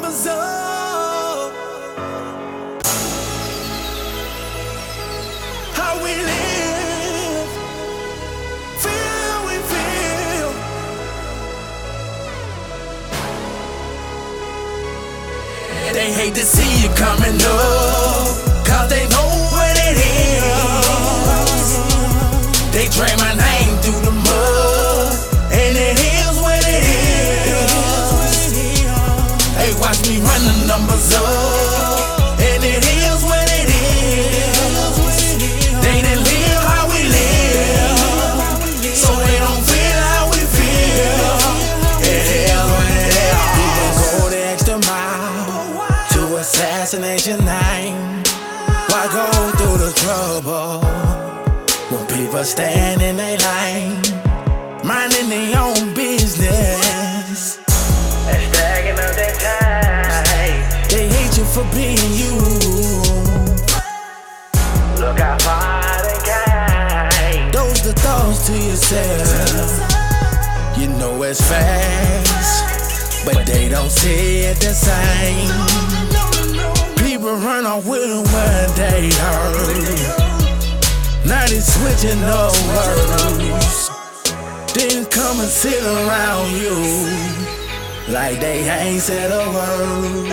numbers up. How we live, feel we feel. They hate to see you coming up, cause they know what it is. They drain my name through the mud, and it is what it is. Hey, watch me run the numbers up, and it is what it is. They didn't live how we live, so they don't feel how we feel. It is what it is. People go the extra mile to assassinate your name. Why go through the trouble when people stand in their lane, minding their own business and stacking up their time? They hate you for being you. Look how far they came. Those the thoughts to yourself. You know it's fast, but they don't see it the same. People run off with them when they hurt. Now they switching over. Then come and sit around you like they ain't said a word,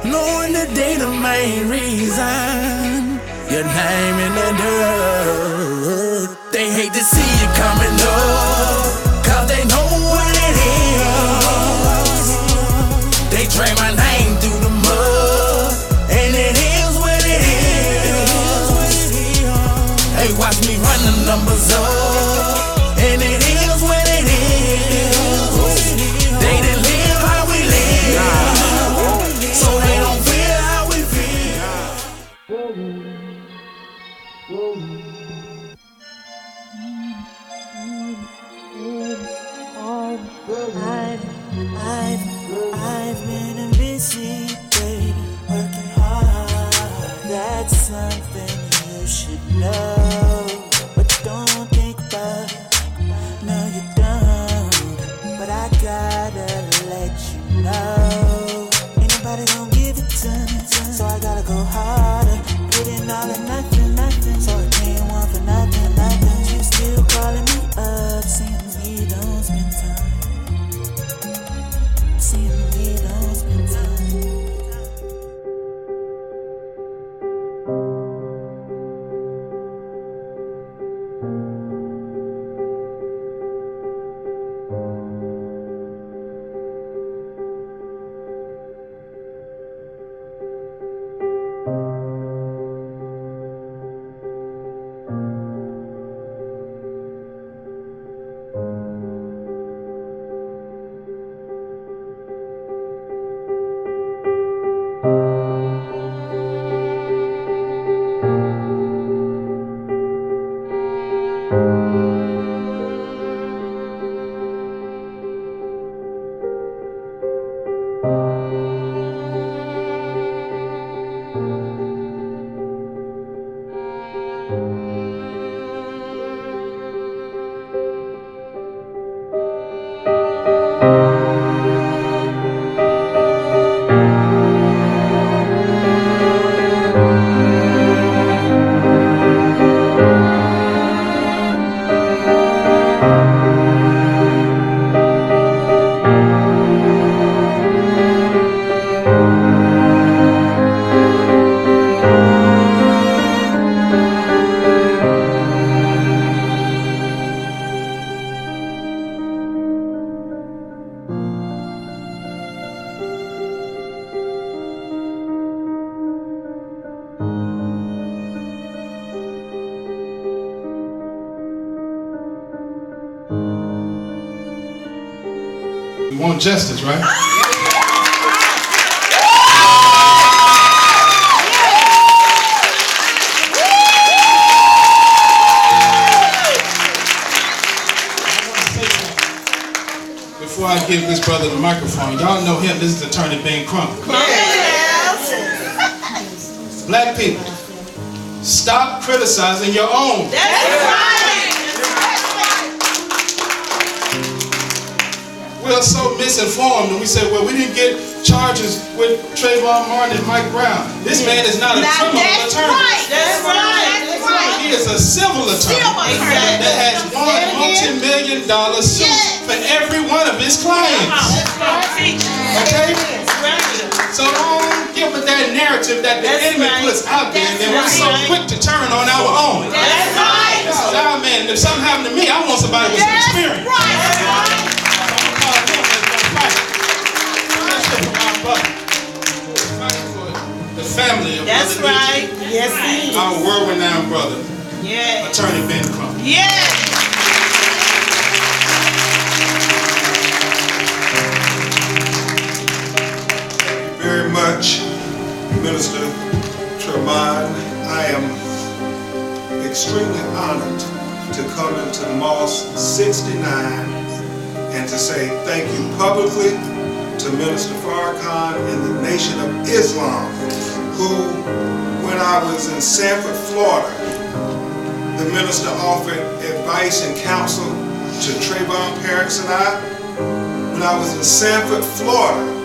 knowing that they the main reason your name in the dirt. They hate to see you coming up, cause they know what it is. They drain my name through the mud, and it is what it is. Hey, watch me run the numbers up, and it is what it is. They didn't live how we live, so they don't feel how we feel. I've been busy, baby, working hard. That's something you should know, but don't think about it. No, you don't, but I gotta let you know. Ain't nobody gon' give it to me, so I gotta go harder. Put in all or nothing, nothing, so I can't want for nothing, nothing. You still calling me up, saying we don't spend time. Seeing we don't spend time. We want justice, right? Before I give this brother the microphone, y'all know him. This is Attorney Ben Crump. Black people, stop criticizing your own. We're us so misinformed, and we say, well, we didn't get charges with Trayvon Martin and Mike Brown. This man is not a criminal attorney. That's right. He is a civil attorney that has won multi-million-dollar suits for every one of his clients. Okay? So don't give us that narrative that the enemy puts out there, and then we're so quick to turn on our own. That's right. This is our man. If something happened to me, I want somebody with some experience. I'm gonna call him that's gonna fight. That's it for my brother. Fight for the family of That's Brother right. DJ. Yes, he is. Our world-renowned brother, Yeah. Attorney Ben Crump. Yeah. Very much, Minister Tremont. I am extremely honored to come into Moss 69 and to say thank you publicly to Minister Farrakhan and the Nation of Islam, who, when I was in Sanford, Florida, the minister offered advice and counsel to Trayvon's parents and I. When I was in Sanford, Florida,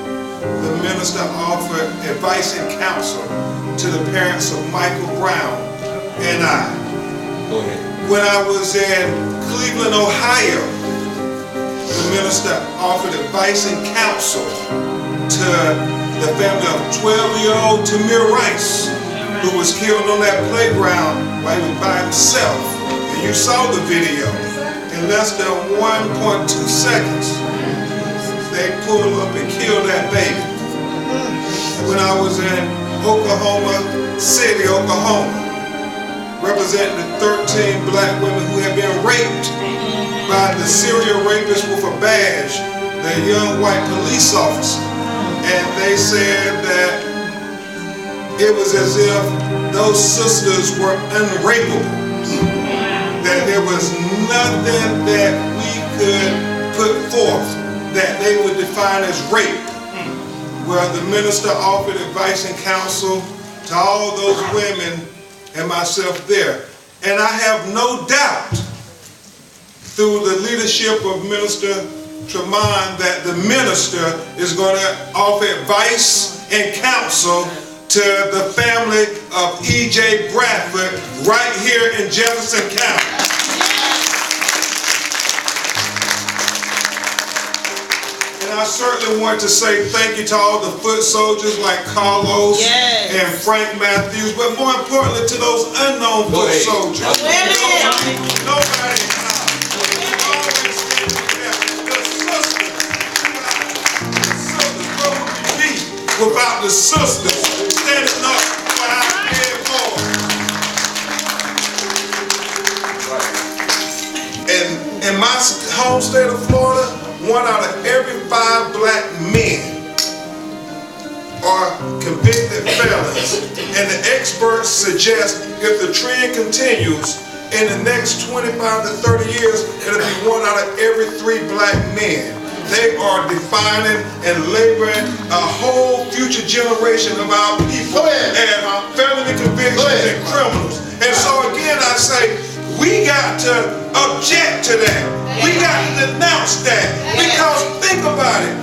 the minister offered advice and counsel to the parents of Michael Brown and I. Go ahead. When I was in Cleveland, Ohio, the minister offered advice and counsel to the family of 12-year-old Tamir Rice, who was killed on that playground while he was by himself. And you saw the video. In less than 1.2 seconds, they pulled up and killed that baby. When I was in Oklahoma City, Oklahoma, representing the 13 black women who had been raped by the serial rapist with a badge, the young white police officer. And they said that it was as if those sisters were unrapeable, that there was nothing that we could put forth that they would define as rape. Well, the minister offered advice and counsel to all those women and myself there. And I have no doubt, through the leadership of Minister Tremont, that the minister is going to offer advice and counsel to the family of E.J. Bradford right here in Jefferson County. And I certainly want to say thank you to all the foot soldiers like Carlos and Frank Matthews, but more importantly to those unknown foot soldiers. Nobody without the sisters standing up for our dead boys. And in my home state of Florida, 1 out of every 5 black men are convicted felons. And the experts suggest if the trend continues, in the next 25 to 30 years, it'll be 1 out of every 3 black men. They are defining and laboring a whole future generation of our people as felony convictions and criminals. And so again, I say, we got to object to that. We got to denounce that. Because think about it.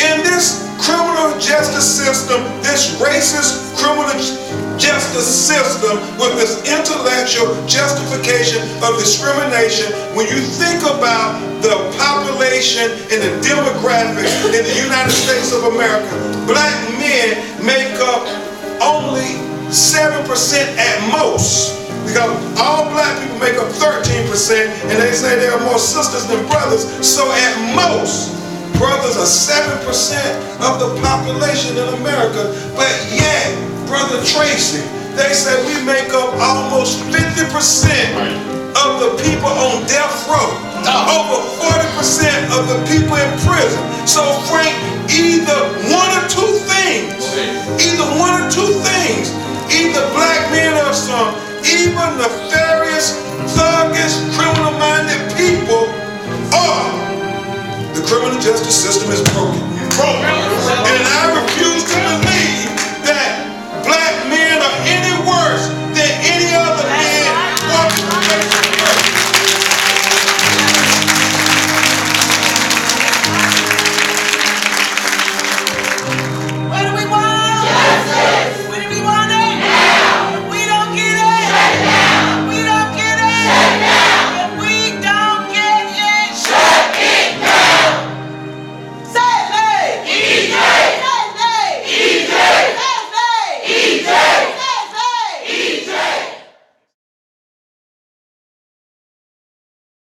In this criminal justice system, this racist criminal justice system with this intellectual justification of discrimination, when you think about the population and the demographics in the United States of America, black men make up only 7% at most. Because all black people make up 13%, and they say there are more sisters than brothers, so at most, brothers are 7% of the population in America. But yet, Brother Tracy, they say we make up almost 50% of the people on death row, over 40% of the people in prison. So Frank, either one or two things, either black men are some even nefarious, thuggish, criminal-minded people, or the criminal justice system is broken. And I refuse to